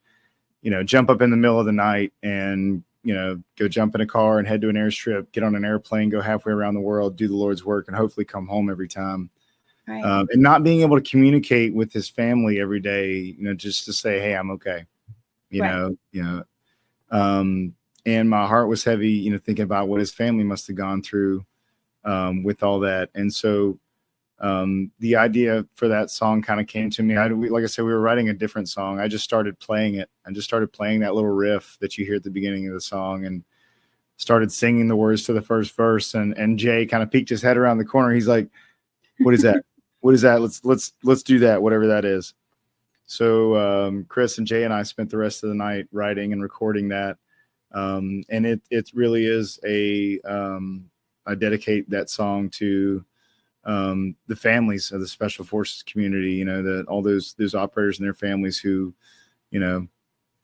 jump up in the middle of the night and, go jump in a car and head to an airstrip, get on an airplane, go halfway around the world, do the Lord's work, and hopefully come home every time. Right. And not being able to communicate with his family every day, just to say, hey, I'm okay, and my heart was heavy, thinking about what his family must have gone through with all that. And so the idea for that song kind of came to me. Like I said, we were writing a different song. I just started playing it. I just started playing that little riff that you hear at the beginning of the song, and started singing the words to the first verse. And Jay kind of peeked his head around the corner. He's like, what is that? What is that? Let's do that, whatever that is. So Chris and Jay and I spent the rest of the night writing and recording that. And it really is I dedicate that song to the families of the Special Forces community, that all those operators and their families who,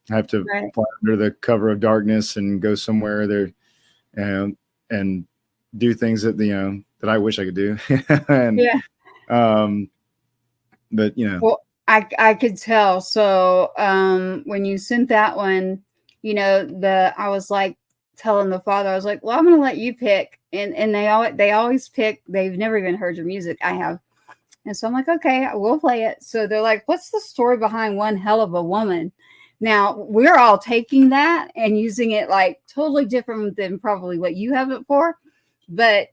have to fly under the cover of darkness and go somewhere there, and do things that, that I wish I could do. And, but, well, I could tell. So, when you sent that one, I was like telling the father, I was like, well, I'm going to let you pick. And they always pick. They've never even heard your music. I have. And so I'm like, okay, I will play it. So they're like, what's the story behind One Hell of a Woman? Now we're all taking that and using it like totally different than probably what you have it for. But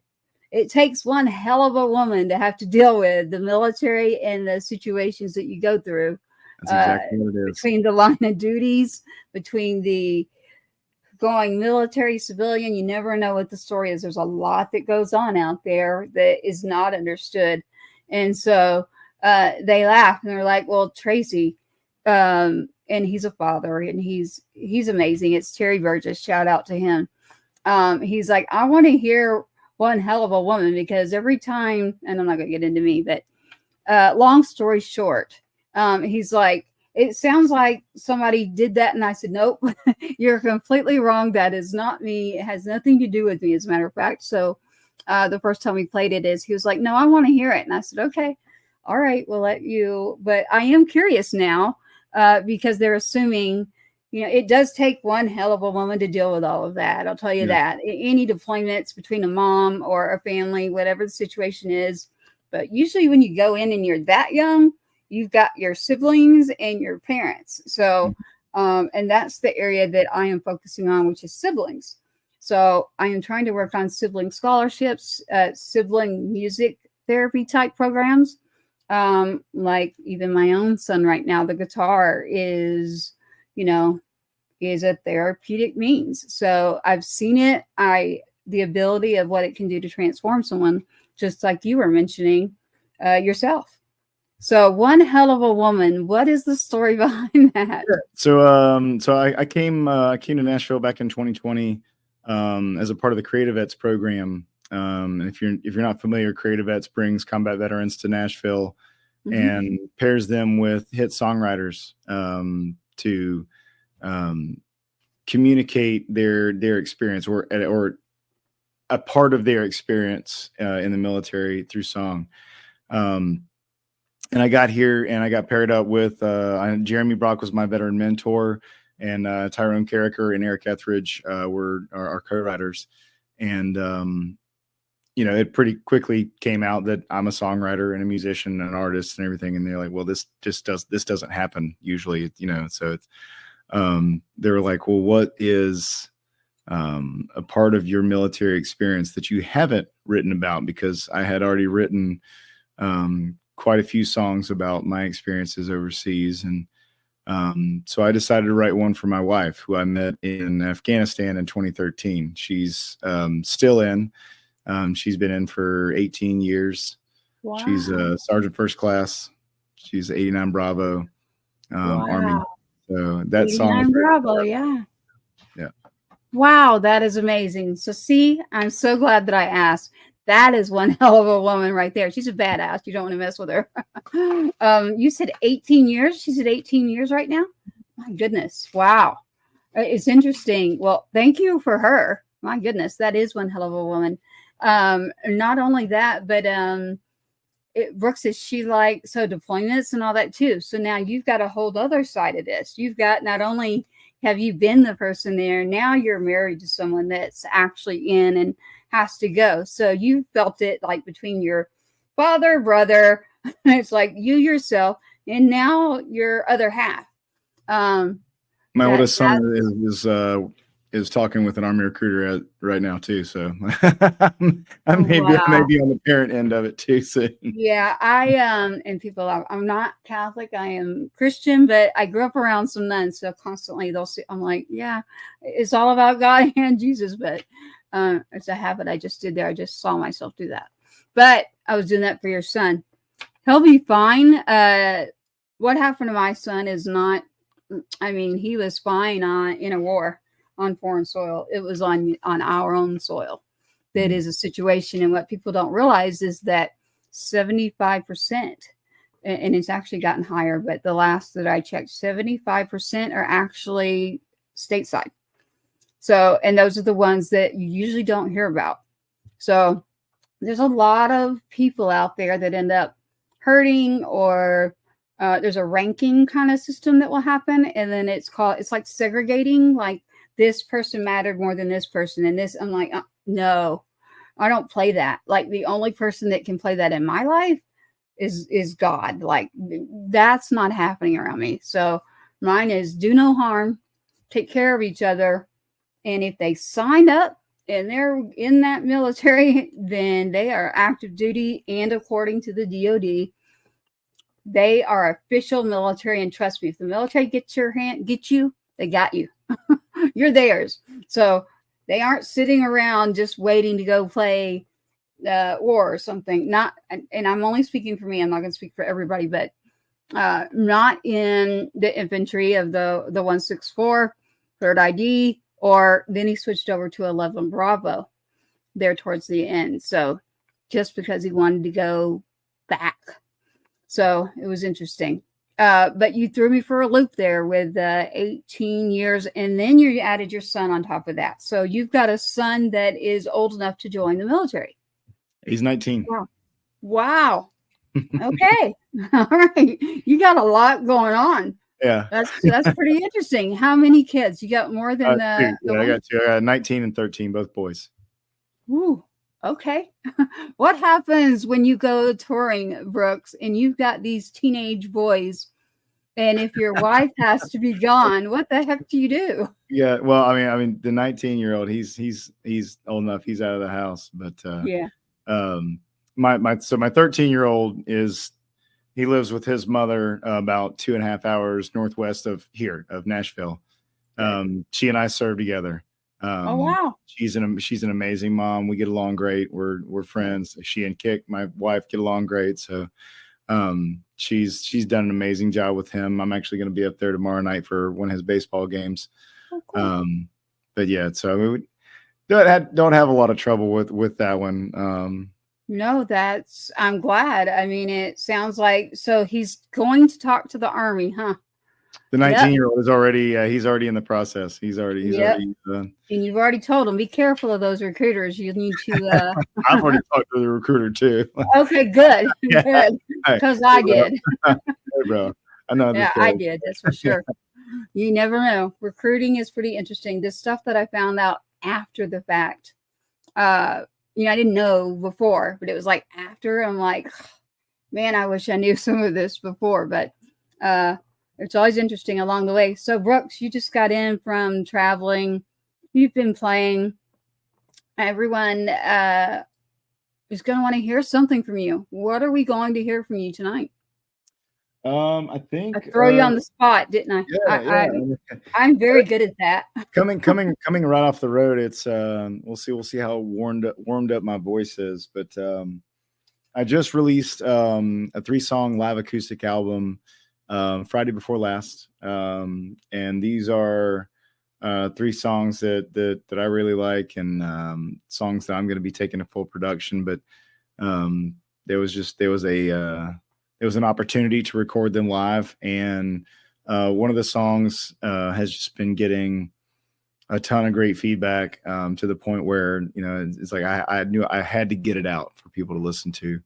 it takes one hell of a woman to have to deal with the military and the situations that you go through. That's exactly what it is. Between the line of duties, between the going military, civilian, you never know what the story is. There's a lot that goes on out there that is not understood. And so they laugh and they're like, well, Tracy, and he's a father and he's amazing. It's Terry Burgess. Shout out to him. He's like, I want to hear One Hell of a Woman, because every time, and I'm not going to get into me, but long story short, he's like, it sounds like somebody did that. And I said, nope, you're completely wrong. That is not me. It has nothing to do with me, as a matter of fact. So the first time we played it he was like, no, I want to hear it. And I said, okay, all right, we'll let you. But I am curious now because they're assuming, it does take one hell of a woman to deal with all of that. I'll tell you that. Any deployments between a mom or a family, whatever the situation is. But usually when you go in and you're that young, you've got your siblings and your parents. So, and that's the area that I am focusing on, which is siblings. So I am trying to work on sibling scholarships, sibling music therapy type programs. Like even my own son right now, the guitar is a therapeutic means. So I've seen it. The ability of what it can do to transform someone, just like you were mentioning yourself. So One Hell of a Woman, what is the story behind that? Sure. So I came to Nashville back in 2020 as a part of the Creative Vets program. And if you're not familiar, Creative Vets brings combat veterans to Nashville and pairs them with hit songwriters to communicate their experience or a part of their experience in the military through song. And I got here and I got paired up with Jeremy Brock was my veteran mentor, and Tyrone Carricker and Eric Etheridge were our co-writers. And it pretty quickly came out that I'm a songwriter and a musician and an artist and everything. And they're like, well, this doesn't happen usually, so it's they were like, well, what is a part of your military experience that you haven't written about? Because I had already written quite a few songs about my experiences overseas. And so I decided to write one for my wife, who I met in Afghanistan in 2013. She's still in. She's been in for 18 years. Wow. She's a Sergeant First Class. She's 89 Bravo Army. So that song. Bravo, yeah. Wow, that is amazing. So see, I'm so glad that I asked. That is one hell of a woman right there. She's a badass. You don't want to mess with her. You said 18 years. She's at 18 years right now. My goodness. Wow. It's interesting. Well, thank you for her. My goodness. That is one hell of a woman. Not only that, but Brooks, is she like, so deployments and all that too. So now you've got a whole other side of this. You've got, not only have you been the person there, now you're married to someone that's actually in and has to go. So you felt it like between your father, brother, it's like you yourself, and now your other half. My oldest son is talking with an Army recruiter right now too. So I may be on the parent end of it too. So. Yeah, and people, I'm not Catholic. I am Christian, but I grew up around some nuns, so constantly they'll see. I'm like, yeah, it's all about God and Jesus, but it's a habit I just did there. I just saw myself do that, but I was doing that for your son. He'll be fine. What happened to my son is not. I mean, he was fine in a war. On foreign soil. It was on our own soil. That is a situation. And what people don't realize is that 75%, and it's actually gotten higher, but the last that I checked, 75% are actually stateside. So, and those are the ones that you usually don't hear about. So there's a lot of people out there that end up hurting, or there's a ranking kind of system that will happen. And then it's like segregating, like, this person mattered more than this person. And this, I'm like, no, I don't play that. Like, the only person that can play that in my life is God. Like, that's not happening around me. So mine is do no harm, take care of each other. And if they sign up and they're in that military, then they are active duty. And according to the DOD, they are official military. And trust me, if the military gets you, they got you. You're theirs. So they aren't sitting around just waiting to go play war or something. Not, and I'm only speaking for me. I'm not going to speak for everybody, but not in the infantry of the 164, 3rd ID, or then he switched over to 11 Bravo there towards the end. So just because he wanted to go back. So it was interesting. But you threw me for a loop there with 18 years, and then you added your son on top of that. So you've got a son that is old enough to join the military. He's 19. Wow. Okay. All right. You got a lot going on. Yeah. That's pretty interesting. How many kids? You got more than I got two. I got 19 and 13, both boys. Ooh. Okay. What happens when you go touring, Brooks, and you've got these teenage boys, and if your wife has to be gone, what the heck do you do? Yeah, well, I mean, the 19-year-old, he's old enough. He's out of the house, but Yeah. My 13-year-old he lives with his mother about 2.5 hours northwest of Nashville. She and I serve together. Oh wow. She's an amazing mom. We get along great. We're friends. She and Kick, my wife, get along great. So she's done an amazing job with him. I'm actually going to be up there tomorrow night for one of his baseball games. Oh, cool. But yeah, so we don't have a lot of trouble with that one. No, I'm glad. I mean, it sounds like, so he's going to talk to the Army, huh? The 19-year-old is already he's already in the process. He's already and you've already told him, be careful of those recruiters. You need to I've already talked to the recruiter too. Okay, good. Yeah. Good. Because I did. Hey, bro. I know. Yeah, I did. That's for sure. You never know. Recruiting is pretty interesting. This stuff that I found out after the fact, I didn't know before, but it was like after. I'm like, man, I wish I knew some of this before, but it's always interesting along the way. So Brooks, you just got in from traveling. You've been playing. Everyone is going to want to hear something from you. What are we going to hear from you tonight? I think I throw you on the spot, didn't I? Yeah, I'm very good at that. coming right off the road. It's we'll see how warmed up my voice is. But I just released a 3-song live acoustic album Friday before last, and these are 3 songs that I really like, and songs that I'm going to be taking to full production. But there was an opportunity to record them live, and one of the songs has just been getting a ton of great feedback, to the point where it's like I knew I had to get it out for people to listen to.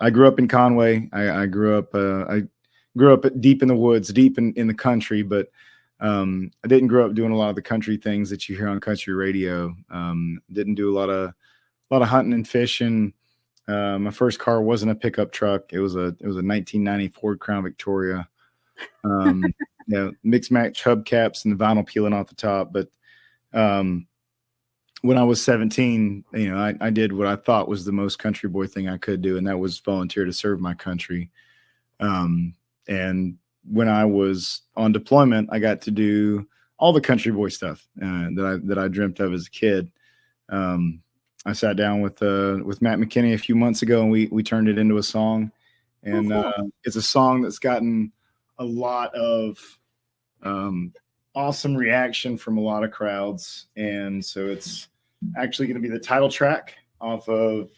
I grew up in Conway. I grew up deep in the woods, deep in the country, but I didn't grow up doing a lot of the country things that you hear on country radio. Didn't do a lot of hunting and fishing. My first car wasn't a pickup truck. It was a 1990 Ford Crown Victoria. Mixed match hubcaps and the vinyl peeling off the top. But when I was 17, I did what I thought was the most country boy thing I could do, and that was volunteer to serve my country. And when I was on deployment, I got to do all the country boy stuff that I dreamt of as a kid. I sat down with Matt McKinney a few months ago, and we turned it into a song. And it's a song that's gotten a lot of awesome reaction from a lot of crowds. And so it's actually going to be the title track off of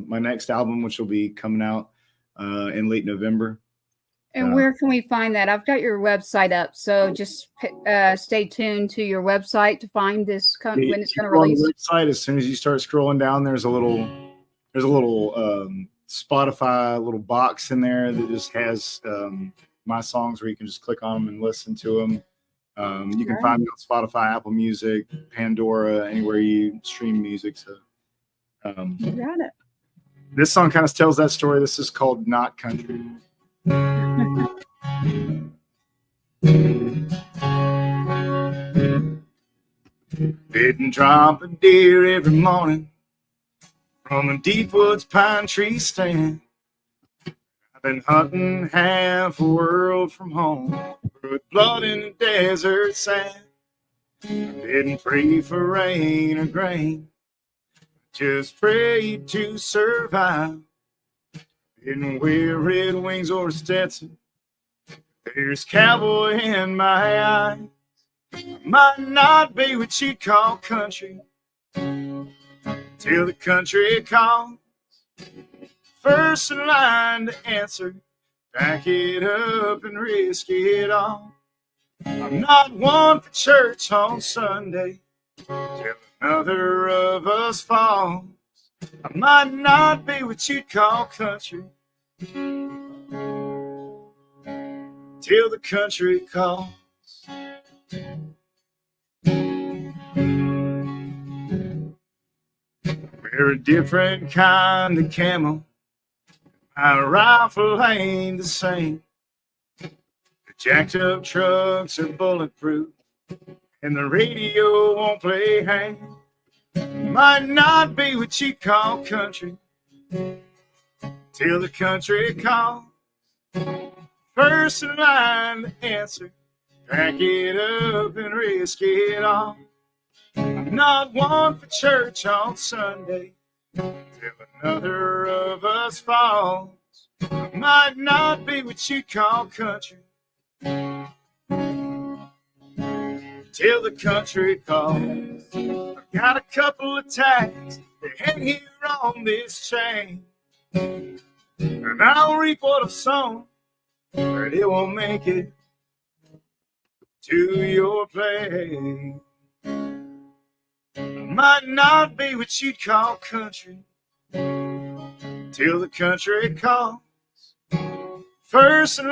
my next album, which will be coming out in late November. And where can we find that? I've got your website up, so just stay tuned to your website to find this when it's going to release. On the website, as soon as you start scrolling down, there's a little Spotify little box in there that just has my songs where you can just click on them and listen to them. You can find me on Spotify, Apple Music, Pandora, anywhere you stream music. So you got it. This song kind of tells that story. This is called Not Country. Didn't drop a deer every morning from a deep woods pine tree stand. I've been hunting half a world from home with blood in the desert sand. I didn't pray for rain or grain. just prayed to survive. Didn't wear red wings or a Stetson. There's cowboy in my eyes. I might not be what you'd call country till the country calls. First in line to answer, back it up and risk it all. I'm not one for church on Sunday till another of us falls. I might not be what you'd call country till the country calls. We're a different kind of camo. My rifle ain't the same. The jacked up trucks are bulletproof, and the radio won't play hang. Might not be what you call country till the country calls. First in line to answer, pack it up and risk it all. I'm not one for church on Sunday till another of us falls. I might not be what you call country till the country calls. I've got a couple of tags that hang here on this chain, and I'll reap what I've sown, but it won't make it to your place. I might not be what you'd call country till the country calls. First in